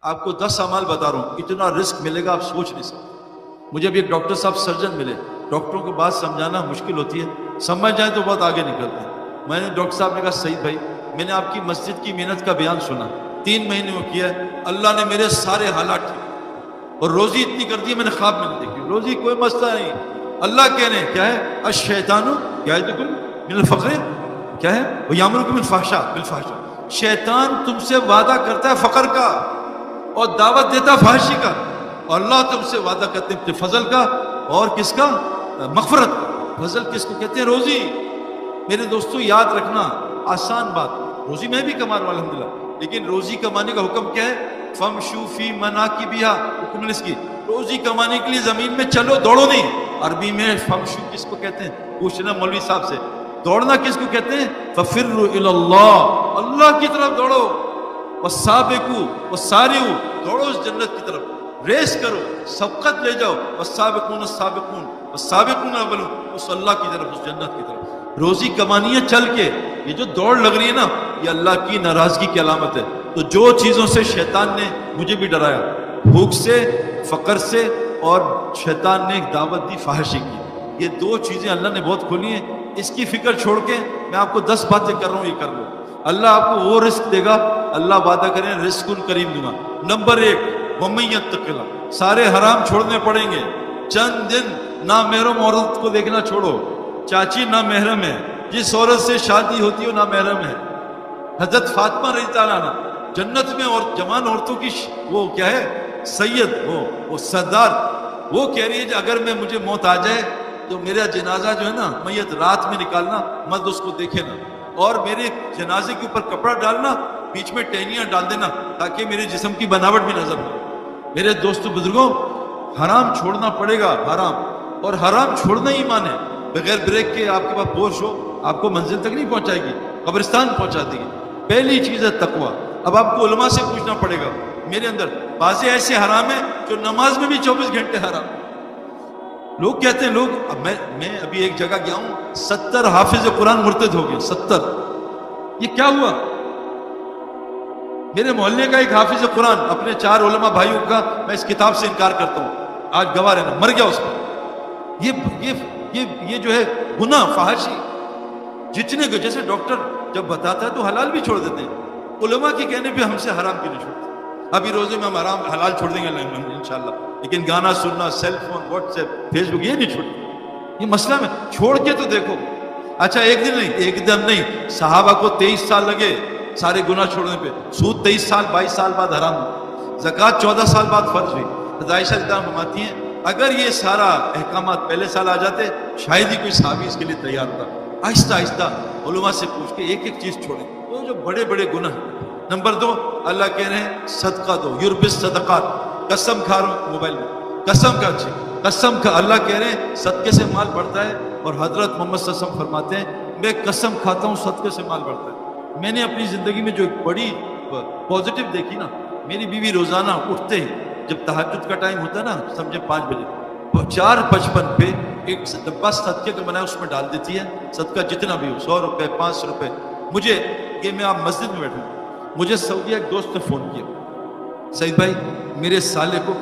آپ کو 10 اعمال بتا رہا ہوں، اتنا رزق ملے گا آپ سوچ نہیں سکتے۔ مجھے بھی ایک ڈاکٹر صاحب سرجن ملے، ڈاکٹروں کو بات سمجھانا مشکل ہوتی ہے، سمجھ جائیں تو بہت آگے نکلتے ہیں۔ میں نے ڈاکٹر صاحب نے کہا سعید بھائی میں نے آپ کی مسجد کی محنت کا بیان سنا، 3 مہینے میں کیا ہے، اللہ نے میرے سارے حالات ٹھیک اور روزی اتنی کر دی ہے میں نے خواب میں نہیں دیکھی، روزی کوئی مسئلہ نہیں۔ اللہ کہہ رہے ہیں کیا ہے، الشیطان یعدکم من الفقر، کیا ہے، ویامرکم بالفحشاء، شیطان تم سے وعدہ کرتا ہے فقر کا اور دعوت دیتا فحشی کا، اور اللہ تم سے وعدہ کرتے ہیں فضل کا اور کس کا، مغفرت کا۔ فضل کس کو کہتے ہیں، روزی۔ میرے دوستو یاد رکھنا، آسان بات، روزی میں بھی کما رہا ہوں الحمدللہ، لیکن روزی کمانے کا حکم کیا ہے، فمشو فی مناکبہا، حکم اس کی روزی کمانے کے لیے زمین میں چلو، دوڑو نہیں۔ عربی میں فمشو کس کو کہتے ہیں، پوچھنا مولوی صاحب سے، دوڑنا کس کو کہتے ہیں، ففروا الی اللہ، اللہ کی طرف دوڑو، والسابقوا والسارعوا، دوڑو اس جنت کی طرف، ریس کرو، سبقت لے جاؤ، والسابقون السابقون والسابقون الاولون، اس اللہ کی طرف، اس جنت کی طرف۔ روزی کمانی ہے چل کے، یہ جو دوڑ لگ رہی ہے نا یہ اللہ کی ناراضگی کی علامت ہے۔ تو جو چیزوں سے شیطان نے مجھے بھی ڈرایا، بھوک سے، فقر سے، اور شیطان نے ایک دعوت دی فحاشی کی، یہ 2 چیزیں اللہ نے بہت کھولی ہیں۔ اس کی فکر چھوڑ کے میں آپ کو 10 باتیں کر رہا ہوں، یہ کر لو، اللہ آپ کو وہ رزق دے گا، اللہ وعدہ کریں رزق کریم دوں گا۔ نمبر 1، وَمَن يَتَّقِ اللَّهَ، سارے حرام چھوڑنے پڑیں گے، چند دن نامحرم عورت کو دیکھنا چھوڑو، چاچی نامحرم ہے، جس عورت سے شادی ہوتی ہے وہ نامحرم ہے۔ حضرت فاطمہ رضی اللہ عنہ جنت میں اور جوان عورتوں کی وہ کیا ہے، سید، وہ سردار، وہ کہہ رہی ہے کہ اگر مجھے موت آ جائے تو میرا جنازہ جو ہے نا میت رات میں نکالنا، مرد اس کو دیکھے نا، اور میرے جنازے کے اوپر کپڑا ڈالنا، بیچ میں ٹہنیاں ڈال دینا تاکہ میرے جسم کی بناوٹ بھی نظر نہ آئے۔ میرے دوستو بزرگوں، حرام چھوڑنا پڑے گا، حرام، اور حرام چھوڑنا ہی ایمان ہے۔ بغیر بریک کے آپ کے پاس پورش ہو آپ کو منزل تک نہیں پہنچائے گی، قبرستان پہنچا دے گی۔ پہلی چیز ہے تقوی۔ اب آپ کو علماء سے پوچھنا پڑے گا، میرے اندر بعض ایسے حرام ہیں جو نماز میں بھی 24 گھنٹے حرام۔ لوگ کہتے ہیں اب میں ابھی ایک جگہ گیا ہوں، 70 حافظ قرآن مرتد ہو گئے، 70۔ یہ کیا ہوا؟ میرے محلے کا ایک حافظ قرآن اپنے 4 علماء بھائیوں کا میں اس کتاب سے انکار کرتا ہوں، آج گواہ رہنا، مر گیا اس پر۔ یہ جو ہے گناہ فحاشی، جتنے کو جیسے ڈاکٹر جب بتاتا ہے تو حلال بھی چھوڑ دیتے ہیں، علماء کے کہنے پہ ہم سے حرام کیوں نہیں چھوڑتے؟ ابھی روزے میں ہم حلال چھوڑ دیں گے انشاءاللہ، لیکن گانا سننا، cell phone, WhatsApp, Facebook, یہ نہیں چھوڑتے۔ یہ مسئلہ میں چھوڑ کے تو دیکھو۔ اچھا ایک دن نہیں، ایک دم نہیں، صحابہ کو 23 سال لگے سارے گناہ چھوڑنے پہ، سود 23 سال 22 سال بعد حرام ہوا، زکوٰۃ 14 سال بعد فرض ہوئی۔ عائشہ رضی اللہ عنہا فرماتی ہیں اگر یہ سارا احکامات پہلے سال آ جاتے شاید ہی کوئی صحابی اس کے لیے تیار ہوتا۔ آہستہ آہستہ علماء سے پوچھ کے ایک ایک چیز چھوڑیں، وہ جو بڑے بڑے گناہ ہیں۔ نمبر 2، اللہ کہہ رہے ہیں صدقہ دو، یربی الصدقات، قسم کھا رہا ہوں موبائل میں، قسم کھا، اچھی قسم کھا، اللہ کہہ رہے ہیں صدقے سے مال بڑھتا ہے، اور حضرت محمد صلی اللہ علیہ وسلم فرماتے ہیں میں قسم کھاتا ہوں صدقے سے مال بڑھتا ہے۔ میں نے اپنی زندگی میں جو ایک بڑی پازیٹیو دیکھی نا، میری بیوی روزانہ اٹھتے ہی جب تہجد کا ٹائم ہوتا ہے نا، سمجھے 5 بجے، 4:55 پہ ایک ڈبہ صدقے کا بنا ہے، اس میں ڈال دیتی ہے، صدقہ جتنا بھی ہو، 100 روپے 500 روپے۔ مجھے یہ میں آپ مسجد میں بیٹھوں، مجھے سعودیہ ایک دوست نے فون کیا، سعید بھائی میرے سالے کو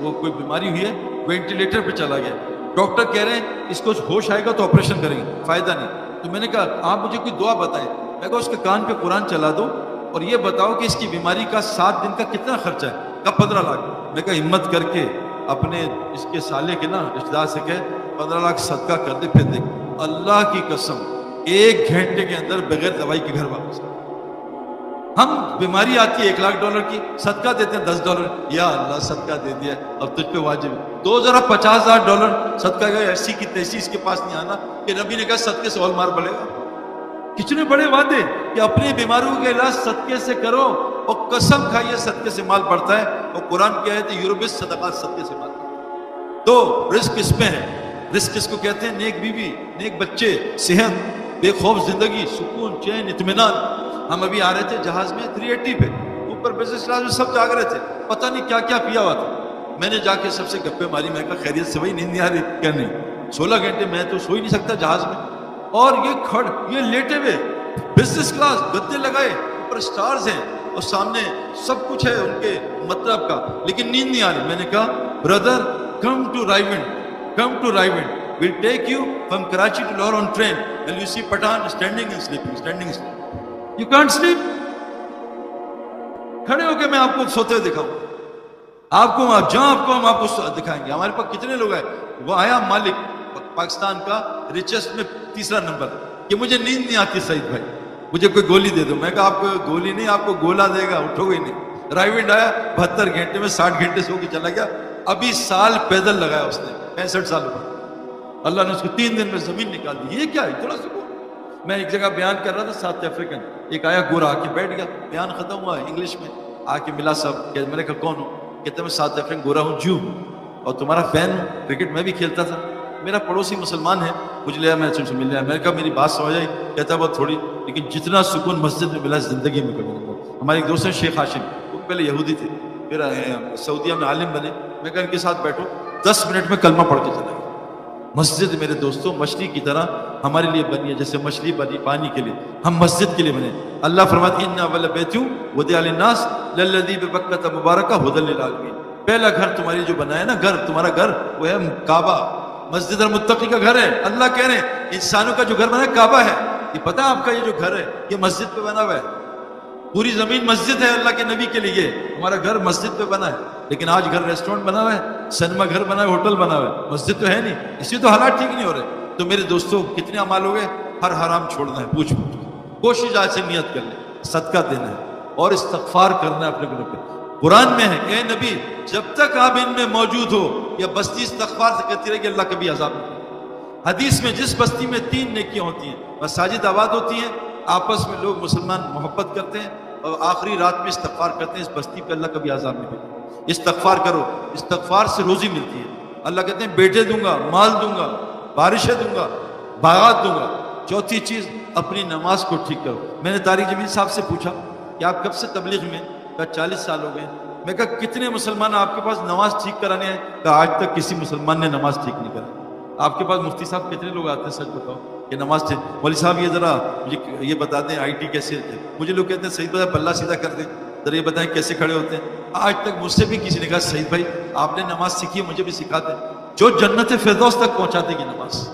وہ کوئی بیماری ہوئی ہے، وینٹیلیٹر پہ چلا گیا، ڈاکٹر کہہ رہے ہیں اس کو ہوش آئے گا تو آپریشن کریں گے، فائدہ نہیں۔ تو میں نے کہا آپ مجھے کوئی دعا بتائیں، میں کہا اس کے کان پہ قرآن چلا دو اور یہ بتاؤ کہ اس کی بیماری کا 7 دن کا کتنا خرچہ ہے؟ کہا 15 لاکھ۔ میں کہا ہمت کر کے اپنے اس کے سالے کے نا رشتہ دار سے کہے 15 لاکھ صدقہ کر دے، پھر دیکھ اللہ کی قسم 1 گھنٹے کے اندر بغیر دوائی کے گھر واپس۔ ہم بیماری آتی ہے $1 لاکھ کی، صدقہ دیتے ہیں $10، یا اللہ صدقہ دے دیا اب تجھ پہ واجب ہے، 50,000 صدقہ کا، ایسی کی تیسی اس کے پاس نہیں آنا کہ نبی نے کہا صدقے سے اور مار بڑھے گا۔ کتنے بڑے وعدے کہ اپنی بیماریوں کا علاج صدقے سے کرو، اور قسم کھائیے صدقے سے مال بڑھتا ہے، اور قرآن کیا ہے یربی الصدقات، صدقے سے مال بڑھتا ہے۔ تو رزق اس میں ہے، رزق کس کو کہتے ہیں؟ نیک بیوی، نیک بچے، صحت، بے خوف زندگی، سکون، چین، اطمینان۔ ہم ابھی آ رہے تھے جہاز میں 380 پہ، اوپر بزنس کلاس میں سب جاگ رہے تھے، پتہ نہیں کیا کیا پیا ہوا تھا۔ میں نے جا کے سب سے گپے ماری، میں کہا خیریت سے بھائی، نیند نہیں آ رہی؟ کیا نہیں، 16 گھنٹے میں تو سو ہی نہیں سکتا جہاز میں، اور یہ لیٹے ہوئے بزنس کلاس، گدے لگائے، اوپر سٹارز ہیں، اور سامنے سب کچھ ہے ان کے مطلب کا، لیکن نیند نہیں آ رہی. میں نے کہا brother come to Raiwind we'll take you from Karachi to Lahore on train and you see Pathan standing and sleeping. You can't sleep. کھڑے ہو کے میں آپ کو سوتے ہوئے دکھاؤں، آپ کو جہاں آپ کو ہم آپ کو دکھائیں گے. ہمارے پاس کتنے لوگ ہیں. وہ آیا مالک پاکستان کا ریچسٹ میں 3 نمبر کہ مجھے نیند نہیں آتی سعید بھائی، مجھے کوئی گولی دے دو. میں کہا آپ کو گولی نہیں، آپ کو گولا دے گا، اٹھو گے نہیں. رائیونڈ آیا 72 گھنٹے میں 60 گھنٹے سو کے چلا گیا. ابھی سال پیدل لگایا اس نے، 65 سال ہوا. اللہ نے اس کو 3 دن میں زمین نکال دی. یہ کیا ہے اتنا سکون. میں ایک جگہ بیان کر رہا تھا ساؤتھ افریقن، ایک آیا گورا آ کے بیٹھ گیا، بیان ختم ہوا انگلش میں آ کے ملا صاحب. میں نے کہا کون ہو؟ کہتے میں ساؤتھ افریقن گورا ہوں جو اور تمہارا فین ہوں، کرکٹ میں بھی کھیلتا تھا. میرا پڑوسی مسلمان ہے، مجھے لیا میں سے مل لیا. میں نے کہا میری بات سمجھ آئی؟ کہتا بہت تھوڑی، لیکن جتنا سکون مسجد میں ملا زندگی میں کبھی نہیں. ہمارے ایک دوست ہیں شیخ ہاشم، وہ پہلے یہودی تھے، پھر سعودیہ میں عالم بنے. میں کہا ان کے ساتھ بیٹھو 10 منٹ میں کلمہ پڑھ کے چلا گیا. مسجد میرے دوستوں مچھلی کی طرح ہمارے لیے بنی ہے، جیسے مچھلی بنی پانی کے لیے، ہم مسجد کے لیے بنے. اللہ فرماتے ہیں ان اول بیت وضع للناس للذی ببکۃ مبارکہ ھدی للعالمین. پہلا گھر تمہاری جو بنا ہے نا، گھر تمہارا گھر وہ ہے کعبہ، مسجد المتقی کا گھر ہے. اللہ کہہ رہے ہیں انسانوں کا جو گھر بنا ہے کعبہ ہے. یہ پتہ آپ کا یہ جو گھر ہے یہ مسجد پہ بنا ہوا ہے. پوری زمین مسجد ہے اللہ کے نبی کے لیے. ہمارا گھر مسجد پہ بنا ہے، لیکن آج گھر ریسٹورنٹ بنا ہوا ہے، سنیما گھر بنا ہے، ہوٹل بنا ہوا ہے، مسجد تو ہے نہیں. اسی تو حالات ٹھیک نہیں ہو رہے. تو میرے دوستوں کتنے اعمال ہو گئے. ہر حرام چھوڑنا ہے، پوچھ کوشش آج سے نیت کر لیں، صدقہ دینا ہے اور استغفار کرنا ہے اپنے گناہوں پہ. قرآن میں ہے کہ اے نبی جب تک آپ ان میں موجود ہو یا بستی استغفار سے کرتی رہے گی اللہ کبھی عذاب نہیں کرے. حدیث میں جس بستی میں 3 نیکیاں ہوتی ہیں، مساجد آباد ہوتی ہیں، آپس میں لوگ مسلمان محبت کرتے ہیں اور آخری رات میں استغفار کرتے ہیں، اس بستی پہ اللہ کبھی عذاب نہیں کرے. استغفار کرو، استغفار سے روزی ملتی ہے. اللہ کہتے ہیں بیٹے دوں گا، مال دوں گا، بارشیں دوں گا، باغات دوں گا. چوتھی چیز اپنی نماز کو ٹھیک کرو. میں نے طارق جمیل صاحب سے پوچھا کہ آپ کب سے تبلیغ میں؟ کہا 40 سال ہو گئے. میں کہا کتنے مسلمان آپ کے پاس نماز ٹھیک کرانے ہیں؟ کہا آج تک کسی مسلمان نے نماز ٹھیک نہیں کرا. آپ کے پاس مفتی صاحب کتنے لوگ آتے ہیں سچ بتاؤ کہ نماز ٹھیک؟ مولوی صاحب یہ ذرا مجھے یہ بتا دیں آئی ٹی کیسے ہے. مجھے لوگ کہتے ہیں سعید بھائی پلہ سیدھا کر دیں، ذرا یہ بتائیں کیسے کھڑے ہوتے ہیں. آج تک مجھ سے بھی کسی نے کہا سعید بھائی آپ نے نماز سیکھی ہے مجھے بھی سکھا دیں. جو جنت فردوس تک پہنچا دے گی نماز.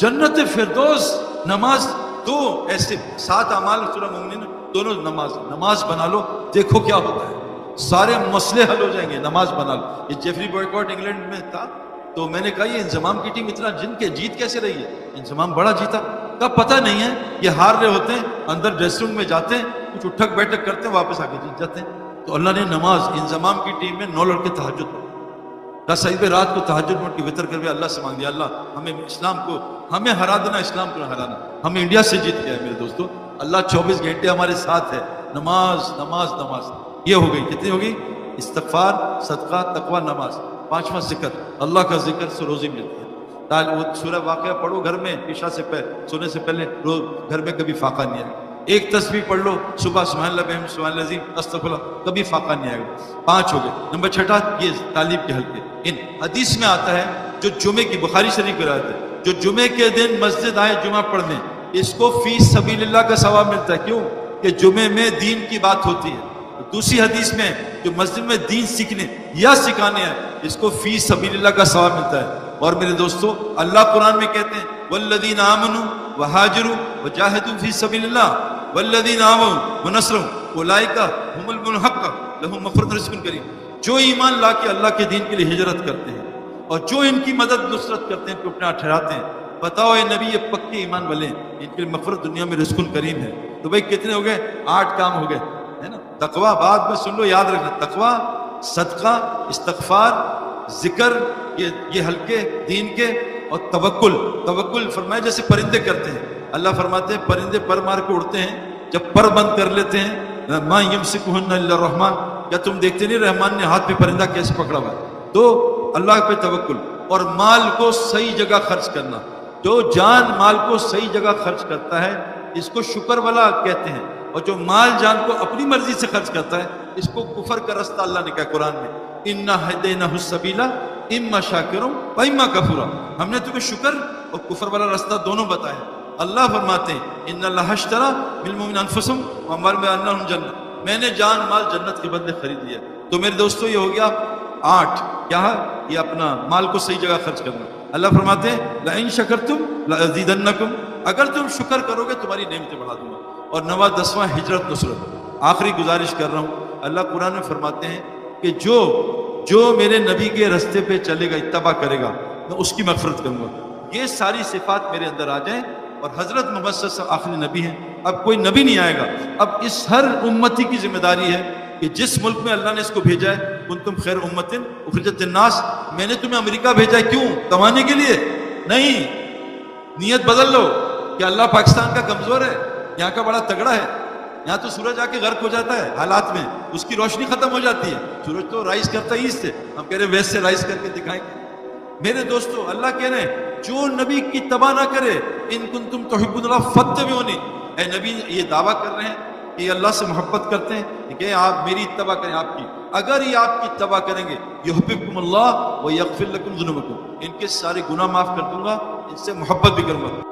جنت فردوس نماز. دو ایسے 7 اعمال سورہ مومنین دونوں نماز بنا لو، دیکھو کیا ہوتا ہے. سارے مسئلے حل ہو جائیں گے. نماز بنا لو. یہ جیفری بوائکاٹ انگلینڈ میں تھا تو میں نے کہا یہ انضمام کی ٹیم اتنا جن کے جیت کیسے رہی ہے؟ انضمام بڑا جیتا. کا پتہ نہیں ہے یہ ہار رہے ہوتے ہیں، اندر ڈریسنگ روم میں جاتے ہیں، کچھ اٹھک بیٹھک کرتے ہیں، واپس آ کے جیت جاتے ہیں. تو اللہ نے نماز انضمام کی ٹیم میں 9 لڑکے تہجد پڑھے. کہا سعید بھائی رات کو تہجد میں اٹھ کے وطر کر کے اللہ سے مانگ دیا اللہ ہمیں اسلام کو ہمیں ہرا دینا، اسلام کو ہرانا. ہمیں انڈیا سے جیت گیا ہے میرے دوستوں. اللہ 24 گھنٹے ہمارے ساتھ ہے. نماز نماز نماز یہ ہو گئی. کتنی ہوگی؟ استغفار، صدقہ، تقوی، نماز. 5واں ذکر، اللہ کا ذکر سے روزی ملتی ہے. وہ سورہ واقعہ پڑھو گھر میں عشاء سے پہلے، سونے سے پہلے، روز گھر میں کبھی فاقہ نہیں آئے گا. ایک تسبیح پڑھ لو صبح سبحان اللہ بحمدہ سبحان اللہ العظیم استغفر اللہ، کبھی فاقہ نہیں آئے گا. 5 ہو گئے. نمبر 6 یہ تعلیم کے حلقے. ان حدیث میں آتا ہے جو جمعے کی بخاری شریف کی روایت ہے، جو جمعے کے دن مسجد آئے جمعہ پڑھنے، اس کو فی سبیل اللہ کا ثواب ملتا ہے. کیوں؟ کہ جمعے میں دین کی بات ہوتی ہے. دوسری حدیث میں جو مسجد میں دین سیکھنے یا سکھانے ہیں اس کو فی سبیل اللہ کا ثواب ملتا ہے. اور میرے دوستو اللہ قرآن میں کہتے ہیں والذین آمنوا وہاجروا وجاہدوا فی سبیل اللہ والذین آووا ونصروا اولئک هم المنحق لهم مغفرۃ ورزق کریم. جو ایمان لا کے اللہ کے دین کے لیے ہجرت کرتے ہیں اور جو ان کی مدد نصرت کرتے ہیں، اپنا ٹھہراتے ہیں، بتاؤ اے نبی یہ پکے ایمان والے ہیں، ان کے لیے مغفرت دنیا میں رزق کریم ہے. تو بھائی کتنے ہو گئے؟ 8 کام ہو گئے ہے نا. تقوی بعد میں سن لو، یاد رکھنا. تقوی، صدقہ، استغفار، ذکر، یہ حلقے دین کے، اور توکل. توکل فرمایا جیسے پرندے کرتے ہیں. اللہ فرماتے ہیں پرندے پر مار کے اڑتے ہیں، جب پر بند کر لیتے ہیں ما یمسکہن الا الرحمن، کیا تم دیکھتے نہیں رحمان نے ہاتھ پہ پرندہ کیسے پکڑا ہوا ہے. تو اللہ پہ توکل. اور مال کو صحیح جگہ خرچ کرنا. جو جان مال کو صحیح جگہ خرچ کرتا ہے اس کو شکر والا کہتے ہیں، اور جو مال جان کو اپنی مرضی سے خرچ کرتا ہے اس کو کفر کا رستہ اللہ نے کہا قرآن میں اِنَّا هَدَيْنَاهُ السَّبِيلَ اِمَّا شَاكِرٌ وَإِمَّا كَفُورًا. ہم نے تمہیں شکر اور کفر والا رستہ دونوں بتایا. اللہ فرماتے ہیں اِنَّ اللَّهَ اشْتَرَىٰ مِنَ الْمُؤْمِنِينَ أَنفُسَهُمْ وَأَمْوَالَهُم بِأَنَّ لَهُمُ الْجَنَّةَ. میں نے جان مال جنت کے بدلے خرید لیا. تو میرے دوستو یہ ہو گیا 8. کیا ہے یہ؟ اپنا مال کو صحیح جگہ خرچ کرنا. اللہ فرماتے ہیں لئن شکرتم لازیدنکم، اگر تم شکر کرو گے تمہاری نعمتیں بڑھا دوں گا. اور 9واں 10واں ہجرت نصرت. آخری گزارش کر رہا ہوں، اللہ قرآن میں فرماتے ہیں کہ جو میرے نبی کے رستے پہ چلے گا، اتباع کرے گا، میں اس کی مغفرت کروں گا. یہ ساری صفات میرے اندر آ جائیں. اور حضرت محمد صلی اللہ علیہ وسلم آخری نبی ہیں، اب کوئی نبی نہیں آئے گا. اب اس ہر امتی کی ذمہ داری ہے کہ جس ملک میں اللہ نے اس کو بھیجا ہے، کنتم خیر امۃ اخرجت للناس، میں نے تمہیں امریکہ بھیجا ہے کیوں؟ کمانے کے لیے نہیں. نیت بدل لو کہ اللہ پاکستان کا کمزور ہے، یہاں کا بڑا تگڑا ہے. یہاں تو سورج آ کے غرق ہو جاتا ہے حالات میں، اس کی روشنی ختم ہو جاتی ہے. سورج تو رائز کرتا ہے ایسٹ سے، ہم کہہ رہے ہیں ویسٹ سے رائز کر کے دکھائیں گے. میرے دوستو اللہ کہہ رہے ہیں جو نبی کی اتباع نہ کرے، ان کنتم تحبون اللہ فاتبعونی، اے نبی یہ دعویٰ کر رہے ہیں کہ یہ اللہ سے محبت کرتے ہیں کہ آپ میری اتباع کریں. آپ کی اگر یہ آپ کی اتباع کریں گے، یحببکم اللہ ویغفر لکم ذنوبکم، ان کے سارے گناہ معاف کر دوں گا، ان سے محبت بھی کروں گا.